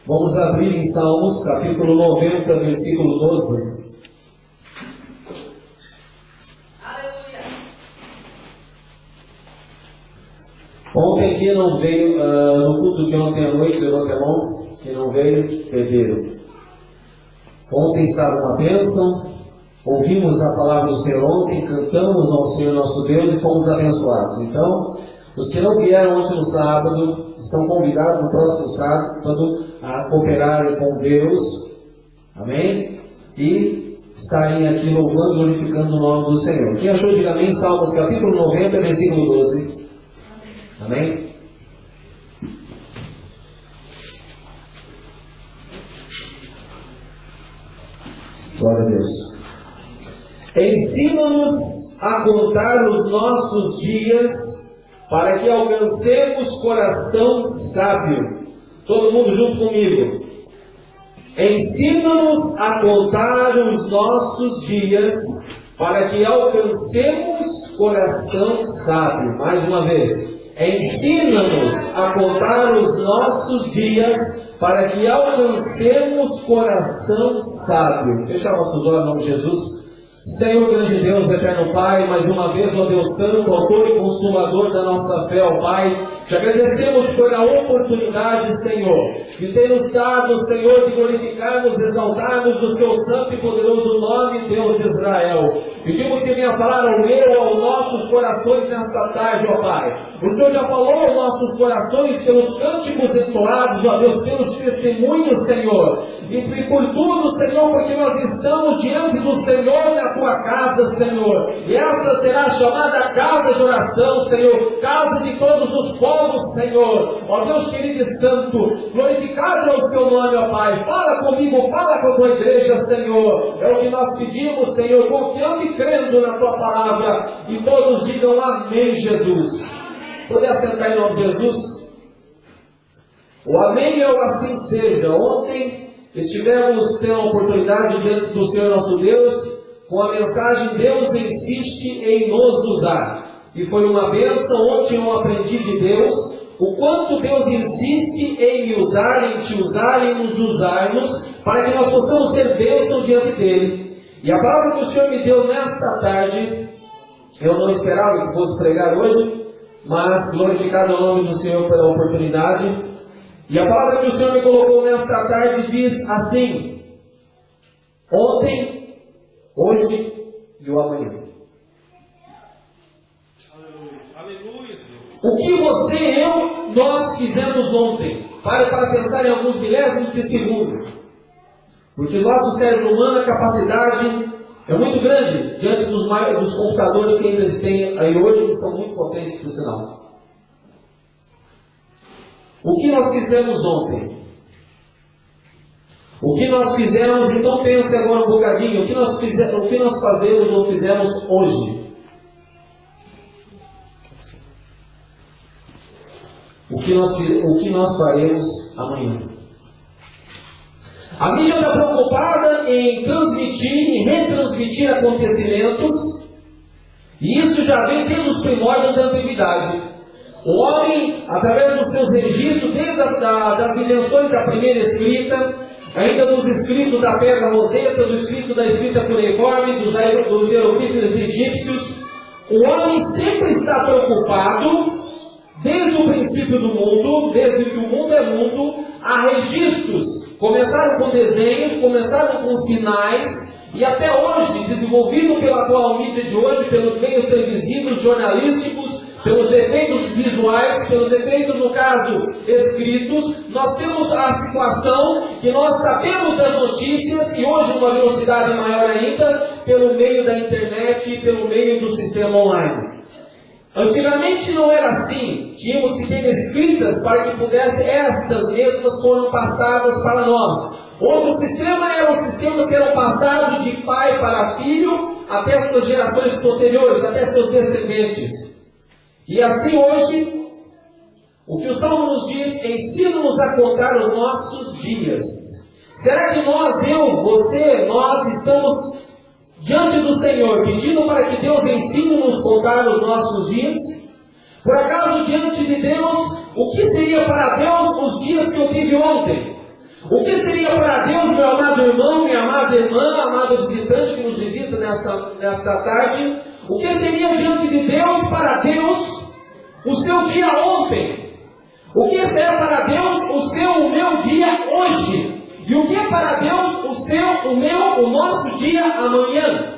Vamos abrir em Salmos, capítulo 90, versículo 12. Aleluia! Ontem, quem não veio, no culto de ontem à noite, levanta a mão. Quem não veio, perderam. Ontem estava uma bênção, ouvimos a palavra do Senhor ontem, cantamos ao Senhor nosso Deus e fomos abençoados. Então, os que não vieram ontem no sábado, estão convidados no próximo sábado a cooperarem com Deus, amém? E estarem aqui louvando e glorificando o nome do Senhor. Quem achou, diga amém, Salmos capítulo 90, versículo 12. Amém? Glória a Deus. Ensina-nos a contar os nossos dias, para que alcancemos coração sábio. Todo mundo junto comigo. Ensina-nos a contar os nossos dias, para que alcancemos coração sábio. Mais uma vez. Ensina-nos a contar os nossos dias, para que alcancemos coração sábio. Fechar nossos olhos em nome de Jesus. Senhor grande Deus, eterno Pai, mais uma vez, ó Deus Santo, autor e consumador da nossa fé, ó Pai, te agradecemos por a oportunidade, Senhor, de ter nos dado, Senhor, de glorificarmos, exaltarmos o Seu santo e poderoso nome, Deus de Israel. Pedimos que venha falar ao meu, aos nossos corações nesta tarde, ó Pai. O Senhor já falou aos nossos corações pelos cânticos entoados, ó Deus, pelos testemunhos, Senhor, e por tudo, Senhor, porque nós estamos diante do Senhor na Tua casa, Senhor, e esta será chamada casa de oração, Senhor, casa de todos os povos, Senhor, ó Deus querido e santo, glorificado é o Seu nome, ó Pai. Fala comigo, fala com a Tua igreja, Senhor, é o que nós pedimos, Senhor, confiando e crendo na Tua palavra, e todos digam amém, Jesus. Poder assentar em nome de Jesus? O amém é o assim seja. Ontem estivemos tendo a oportunidade diante do Senhor nosso Deus, com a mensagem Deus insiste em nos usar. E foi uma bênção. Ontem eu aprendi de Deus o quanto Deus insiste em me usar, em te usar, em nos usarmos, para que nós possamos ser bênção diante dEle. E a palavra que o Senhor me deu nesta tarde, eu não esperava que fosse pregar hoje, mas glorificado é o nome do Senhor pela oportunidade. E a palavra que o Senhor me colocou nesta tarde diz assim: ontem, hoje e o amanhã. Aleluia, Senhor. O que você e eu, nós fizemos ontem? Pare para pensar em alguns milésimos de segundo. Porque o nosso cérebro humano, a capacidade é muito grande diante dos computadores que ainda têm aí hoje, que são muito potentes, por sinal. O que nós fizemos ontem? O que nós fizemos, então pense agora um bocadinho, o que nós fazemos ou fizemos hoje? O que nós faremos amanhã? A mídia está preocupada em transmitir e retransmitir acontecimentos, e isso já vem desde os primórdios da antiguidade. O homem, através dos seus registros, desde das invenções da primeira escrita, ainda dos escritos da pedra roseta, do escrito da escrita cuneiforme, dos hieroglifos egípcios, o homem sempre está preocupado, desde o princípio do mundo, desde que o mundo é mundo, há registros. Começaram com desenhos, começaram com sinais, e até hoje, desenvolvido pela atual mídia de hoje, pelos meios televisivos, jornalísticos, pelos efeitos visuais, pelos efeitos, no caso, escritos, nós temos a situação que nós sabemos das notícias, e hoje numa velocidade maior ainda, pelo meio da internet e pelo meio do sistema online. Antigamente não era assim, tínhamos que ter escritas para que pudesse, estas mesmas foram passadas para nós. Outro sistema eram os sistemas que eram passados de pai para filho, até suas gerações posteriores, até seus descendentes. E assim hoje, o que o Salmo nos diz, ensina-nos a contar os nossos dias. Será que nós, eu, você, nós estamos diante do Senhor, pedindo para que Deus ensine-nos a contar os nossos dias? Por acaso, diante de Deus, o que seria para Deus os dias que eu tive ontem? O que seria para Deus, meu amado irmão, minha amada irmã, amado visitante que nos visita nesta tarde, o que seria diante de Deus, para Deus, o seu dia ontem? O que é para Deus o meu dia hoje? E o que é para Deus o nosso dia amanhã?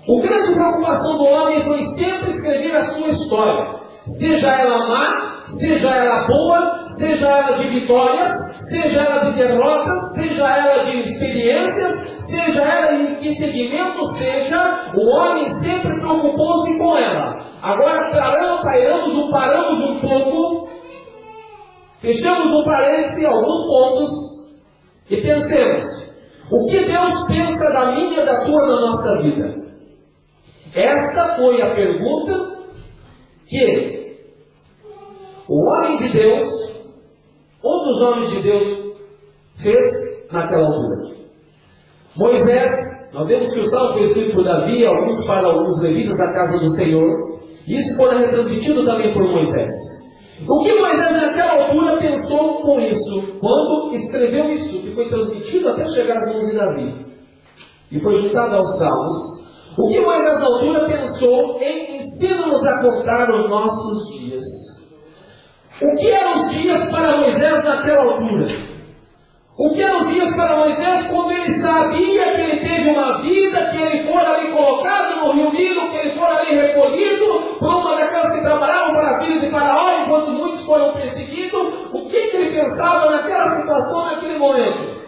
A grande preocupação do homem foi sempre escrever a sua história, seja ela má, seja ela boa, seja ela de vitórias, seja ela de derrotas, seja ela de experiências, seja ela em que segmento seja, o homem sempre preocupou-se com ela. Agora paramos um pouco, fechamos um parêntese, alguns pontos, e pensemos, o que Deus pensa da minha e da tua na nossa vida? Esta foi a pergunta que o homem de Deus, um dos homens de Deus, fez naquela altura. Moisés, nós vemos que o salmo foi escrito por Davi, alguns para os levitas da casa do Senhor, e isso foi retransmitido também por Moisés. O que Moisés naquela altura pensou com isso, quando escreveu isso, que foi transmitido até chegar às mãos de Davi, e foi juntado aos salmos? O que Moisés na altura pensou em ensina-nos a contar os nossos dias? O que eram os dias para Moisés naquela altura? O que eram os dias para Moisés quando ele sabia que ele teve uma vida, que ele foi ali colocado no Rio Nilo, que ele foi ali recolhido por uma daquelas que trabalhavam para a filha de Faraó, enquanto muitos foram perseguidos? O que ele pensava naquela situação, naquele momento?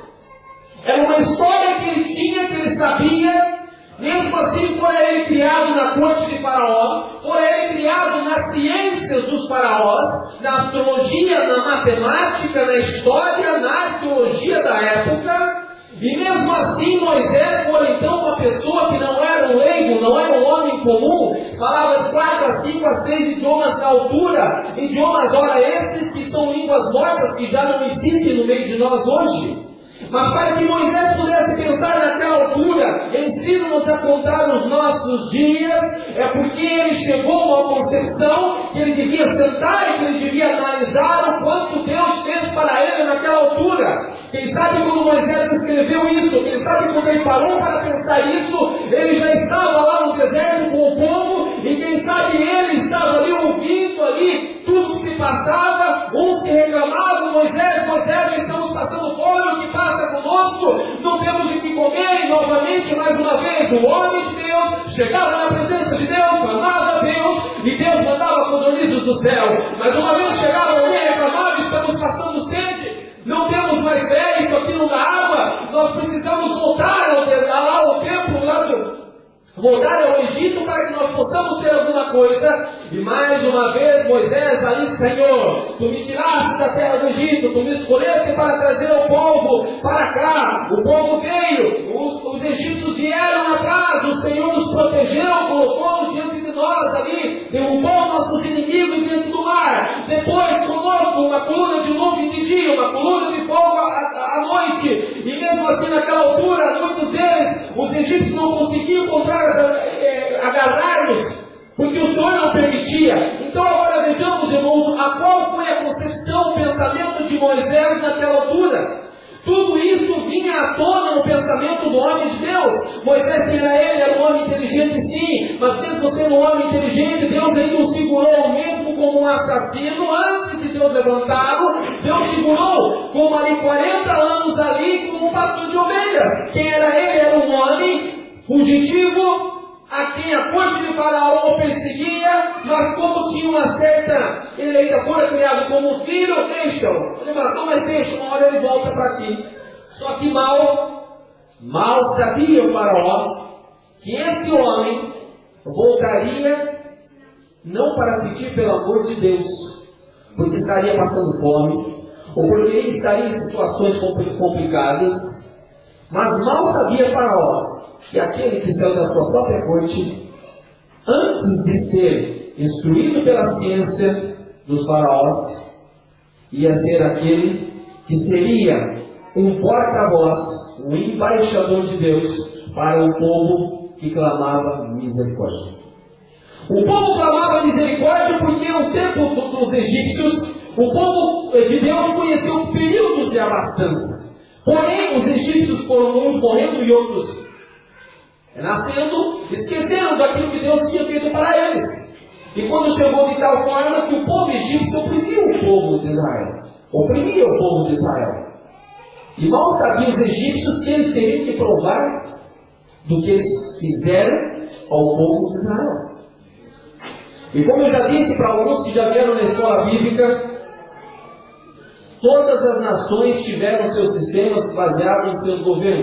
Era uma história que ele tinha, que ele sabia. Mesmo assim, foi ele criado na corte de Faraó, foi ele criado nas ciências dos faraós, na astrologia, na matemática, na história, na arqueologia da época. E mesmo assim, Moisés foi então uma pessoa que não era um leigo, não era um homem comum, falava 4 a 5 a 6 idiomas na altura, idiomas, ora, estes que são línguas mortas, que já não existem no meio de nós hoje. Mas para que Moisés pudesse pensar naquela altura, ensina-nos a contar os nossos dias, é porque ele chegou a uma concepção que ele devia sentar e que ele devia analisar o quanto Deus fez para ele naquela altura. Quem sabe quando Moisés escreveu isso, quem sabe quando ele parou para pensar isso, ele já estava lá no deserto com o povo, e quem sabe ele estava ali ouvindo ali tudo que se passava, uns que reclamavam, Moisés, já estamos passando fome, o que passa conosco, não temos o que comer, e novamente, mais uma vez, o homem de Deus chegava na presença de Deus, clamava a Deus, e Deus mandava codornizes do céu. Mas uma vez chegava alguém e reclamava, estamos passando sede, não temos mais fé, isso aqui não dá água, nós precisamos voltar ao templo, voltar ao Egito para que nós possamos ter alguma coisa. E mais uma vez Moisés ali, Senhor, tu me tiraste da terra do Egito, tu me escolheste para trazer o povo para cá, o povo veio, os egípcios vieram atrás, o Senhor nos protegeu, colocou-nos diante de nós ali, derrubou nossos inimigos dentro do mar, depois conosco uma coluna de nuvem de dia, uma coluna de fogo à noite, e mesmo assim naquela altura, muitos deles, os egípcios não conseguiam agarrar-nos, porque o Senhor não permitia. Então agora vejamos, irmãos, a qual foi a concepção, o pensamento de Moisés naquela altura. Tudo isso vinha à tona no pensamento do homem de Deus. Moisés, que era um homem inteligente sim, mas mesmo sendo um homem inteligente, Deus ainda o segurou mesmo como um assassino. Antes de Deus levantá-lo, Deus segurou como ali 40 anos ali como um pastor de ovelhas. Quem era ele? Era um homem fugitivo, a quem a corte de Faraó perseguia, mas como tinha uma certa, ele ainda foi criado como um filho, deixa-o. Ele matou, mas deixa, uma hora ele volta para aqui. Só que mal sabia o Faraó que esse homem voltaria não para pedir pelo amor de Deus, porque estaria passando fome, ou porque ele estaria em situações complicadas, mas mal sabia Faraó que aquele que saiu da sua própria corte, antes de ser instruído pela ciência dos faraós, ia ser aquele que seria um porta-voz, um embaixador de Deus para o povo que clamava misericórdia. O povo clamava misericórdia porque o tempo dos egípcios, o povo de Deus conheceu períodos de abastança. Porém, os egípcios foram uns morrendo e outros nascendo, esqueceram daquilo que Deus tinha feito para eles. E quando chegou de tal forma que o povo egípcio oprimiu o povo de Israel. Oprimia o povo de Israel. E mal sabiam os egípcios que eles teriam que provar do que eles fizeram ao povo de Israel. E como eu já disse para alguns que já vieram na escola bíblica, todas as nações tiveram seus sistemas baseados em seus governos.